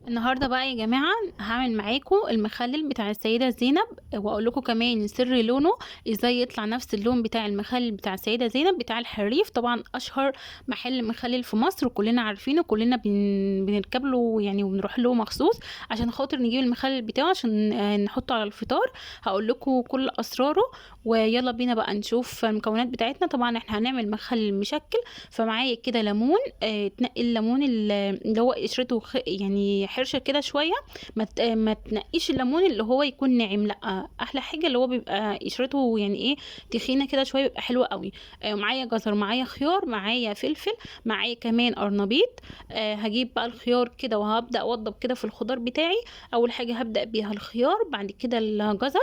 النهارده بقى يا جماعه هعمل معاكم المخلل بتاع السيده زينب، واقول لكم كمان سر لونه ازاي يطلع نفس اللون بتاع المخلل بتاع السيده زينب بتاع الحريف. طبعا اشهر محل مخلل في مصر وكلنا عارفينه، كلنا بنركب له يعني وبنروح له مخصوص عشان خاطر نجيب المخلل بتاعه عشان نحطه على الفطار. هقول لكم كل اسراره، ويلا بينا بقى نشوف المكونات بتاعتنا. طبعا احنا هنعمل مخلل مشكل، فمعايا كده ليمون. تنقي الليمون اللي هو قشرته يعني حرشه كده شويه. ما تنقيش الليمون اللي هو يكون ناعم، لا، احلى حاجه اللي هو بيبقى قشرته يعني ايه تخينه كده شويه، بيبقى حلو قوي. معايا جزر، معايا خيار، معايا فلفل، معايا كمان قرنبيط. هجيب بقى الخيار كده وهبدا اوضب كده في الخضار بتاعي. اول حاجه هبدا بيها الخيار، بعد كده الجزر.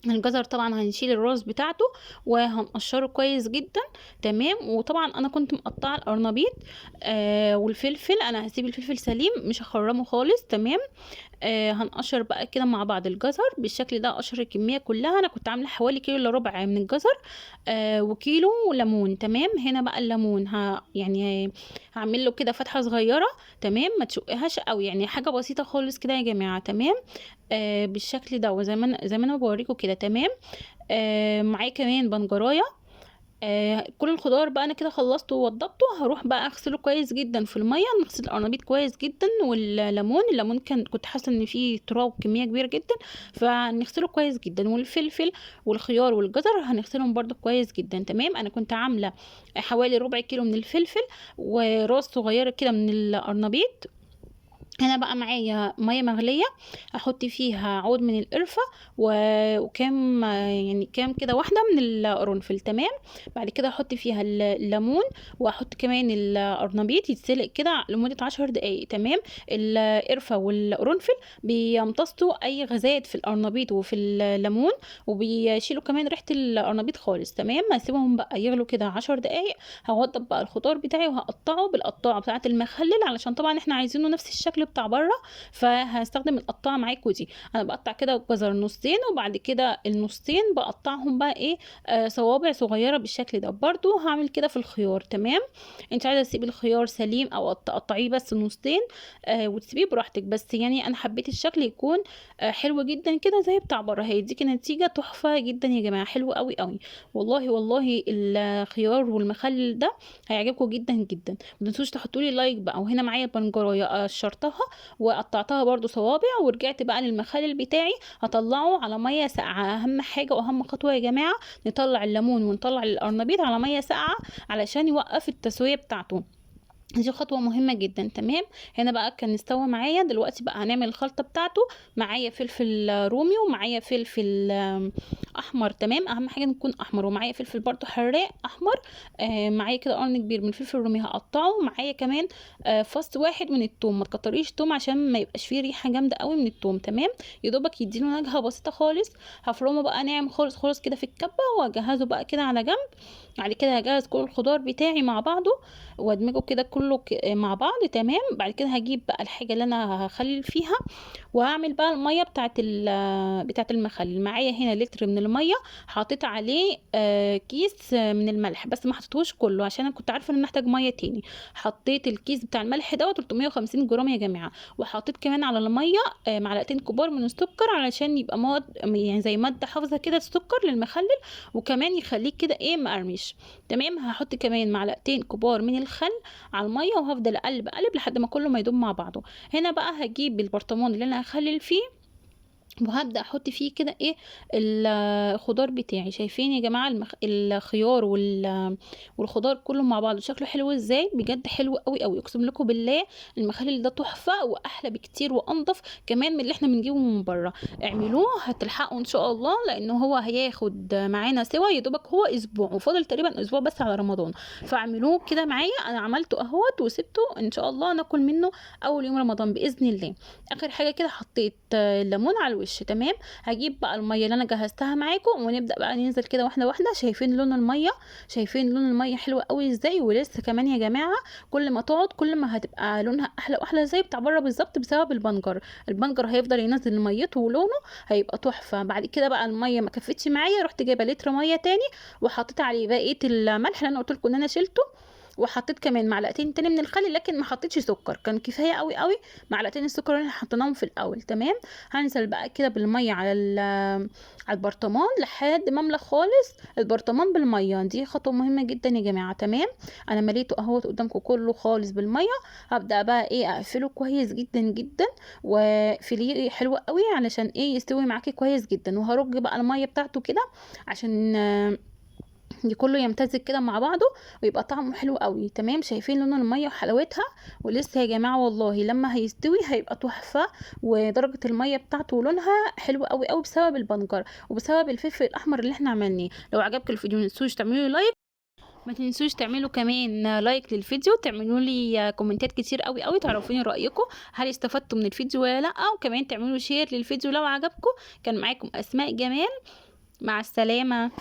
الجزر طبعا هنشيل الراس بتاعته وهنقشره كويس جدا. تمام. وطبعا انا كنت مقطعه القرنبيط. والفلفل انا هسيب الفلفل سليم مش هخرمه خالص. تمام. هنقشر بقى كده مع بعض الجزر بالشكل ده، اقشر الكميه كلها. انا كنت عامله حوالي كيلو الا ربع من الجزر. وكيلو ليمون. تمام. هنا بقى الليمون يعني هعمل له كده فتحه صغيره. تمام. ما تشقهاش قوي، يعني حاجه بسيطه خالص كده يا جماعه. تمام. بالشكل ده، وزي ما انا بوريكم كده. تمام. معايا كمان بنجرايه. كل الخضار بقى انا كده خلصته ووضبته. هروح بقى اغسله كويس جدا في الميه، نغسل القرنبيط كويس جدا، والليمون كنت حاسه ان فيه تراب كميه كبيره جدا، فنغسله كويس جدا. والفلفل والخيار والجزر هنغسلهم برضو كويس جدا. تمام. انا كنت عامله حوالي ربع كيلو من الفلفل وراس صغيره كده من القرنبيط. هنا بقى معايا ميه مغليه، هحط فيها عود من القرفه وكام يعني كام كده واحده من القرنفل. تمام. بعد كده احط فيها الليمون، واحط كمان القرنبيط يتسلق كده لمده 10 دقايق. تمام. القرفه والقرنفل بيمتصوا اي غازات في القرنبيط وفي الليمون، وبيشيلوا كمان ريحه القرنبيط خالص. تمام. هسيبهم بقى يغلوا كده 10 دقايق. هوضب بقى الخضار بتاعي وهقطعه بالقطاعه بتاعه المخلل، علشان طبعا احنا عايزينه نفس الشكل بتاع بره، فهستخدم القطاعه معاكوا دي. انا بقطع كده الجزر نصين، وبعد كده النصين بقطعهم بقى ايه صوابع صغيره بالشكل ده. برضو هعمل كده في الخيار. تمام. انت عايزه تسيبي الخيار سليم او تقطعيه بس نصين، وتسيبيه براحتك، بس يعني انا حبيت الشكل يكون حلو جدا كده زي بتاع بره، هيديكي نتيجه تحفه جدا يا جماعه، حلو قوي قوي. والله والله الخيار والمخلل ده هيعجبكم جدا جدا. ما تنسوش تحطوا لي لايك بقى. وهنا معايا البنجرايه قشرتها وقطعتها برضو صوابع، ورجعت بقى للمخلل بتاعي هطلعه على ميه ساقعه. اهم حاجه واهم خطوه يا جماعه نطلع الليمون ونطلع القرنبيط على ميه ساقعه علشان يوقف التسويه بتاعته، دي خطوة مهمة جدا. تمام. هنا بقى كان استوى معايا. دلوقتي بقى هنعمل الخلطة بتاعته. معايا فلفل رومي، ومعايا فلفل احمر. تمام. اهم حاجة نكون احمر. ومعايا فلفل برضو حراق احمر. معايا كده قرن كبير من الفلفل الرومي هقطعه. معايا كمان فص واحد من التوم. ما تكتريش توم عشان ما يبقاش فيه ريحة جامدة قوي من التوم. تمام. يدوبك يديله نكهة بسيطة خالص. هفرمه بقى ناعم خالص خالص كده في الكبة، واجهزه بقى كده على جنب. بعد كده هجهز كل الخضار بتاعي مع بعضه وادمجه كده كله مع بعض. تمام. بعد كده هجيب بقى الحاجه اللي انا هخلل فيها، وهعمل بقى الميه بتاعه المخلل. معايا هنا لتر من الميه، حطيت عليه كيس من الملح، بس ما حطيتهوش كله عشان انا كنت عارفه ان أنا محتاج ميه تاني. حطيت الكيس بتاع الملح ده 350 جرام يا جماعه. وحطيت كمان على الميه معلقتين كبار من السكر، علشان يبقى مواد يعني زي ماده حافظه كده السكر للمخلل، وكمان يخليك كده ايه مقرمش. تمام. هحط كمان معلقتين كبار من الخل على الميه، وهفضل اقلب اقلب لحد ما كله ما يدوب مع بعضه. هنا بقى هجيب البرطمان اللي انا هخلل فيه، وهبدأ احط فيه كده ايه الخضار بتاعي. شايفين يا جماعة الخيار والخضار كله مع بعض شكله حلو ازاي؟ بجد حلو قوي قوي، اقسم لكم بالله المخلل ده تحفة واحلى بكتير وانضف كمان من اللي احنا بنجيبه من بره. اعملوه هتلحقوا ان شاء الله، لانه هو هياخد معانا سوا يا دوبك هو اسبوع، وفاضل تقريبا اسبوع بس على رمضان. فاعملوه كده معايا. انا عملته اهوت وسبته، ان شاء الله ناكل منه اول يوم رمضان باذن الله. اخر حاجة كده حطيت الليمون على الوش. تمام. هجيب بقى الميه اللي انا جهزتها معاكم، ونبدا بقى ننزل كده واحده واحده. شايفين لون الميه؟ شايفين لون الميه حلو قوي ازاي؟ ولسه كمان يا جماعه كل ما تقعد كل ما هتبقى لونها احلى واحلى زي بتاع بره بالظبط، بسبب البنجر هيفضل ينزل ميته ولونه هيبقى تحفه. بعد كده بقى الميه ما كفتش معايا، رحت جايبه لتر ميه تاني وحطيت عليه بقيه الملح اللي انا قلت لكم ان انا شلته. وحطيت كمان معلقتين تاني من الخل، لكن ما حطيتش سكر، كان كفايه قوي قوي معلقتين السكر اللي احنا حطيناهم في الاول. تمام. هنزل بقى كده بالميه على البرطمان لحد ما املى خالص البرطمان بالميه. دي خطوه مهمه جدا يا جماعه. تمام. انا مليته اهوت قدامكم كله خالص بالميه. هبدا بقى ايه اقفله كويس جدا جدا، وفيليه حلو قوي علشان ايه يستوي معاكي كويس جدا. وهرج بقى الميه بتاعته كده عشان كله يمتزج كده مع بعضه ويبقى طعمه حلو قوي. تمام. شايفين لون الميه وحلاوتها؟ ولسه يا جماعه والله لما هيستوي هيبقى تحفه، ودرجه الميه بتاعته ولونها حلو قوي قوي بسبب البنجر وبسبب الفلفل الاحمر اللي احنا عملناه. لو عجبك الفيديو ما تنسوش تعملوا لايك، ما تنسوش تعملوا كمان لايك للفيديو، تعملوا لي كومنتات كتير قوي قوي تعرفوني رايكم هل استفدتوا من الفيديو ولا لا، وكمان تعملوا شير للفيديو لو عجبكم. كان معاكم اسماء جمال، مع السلامه.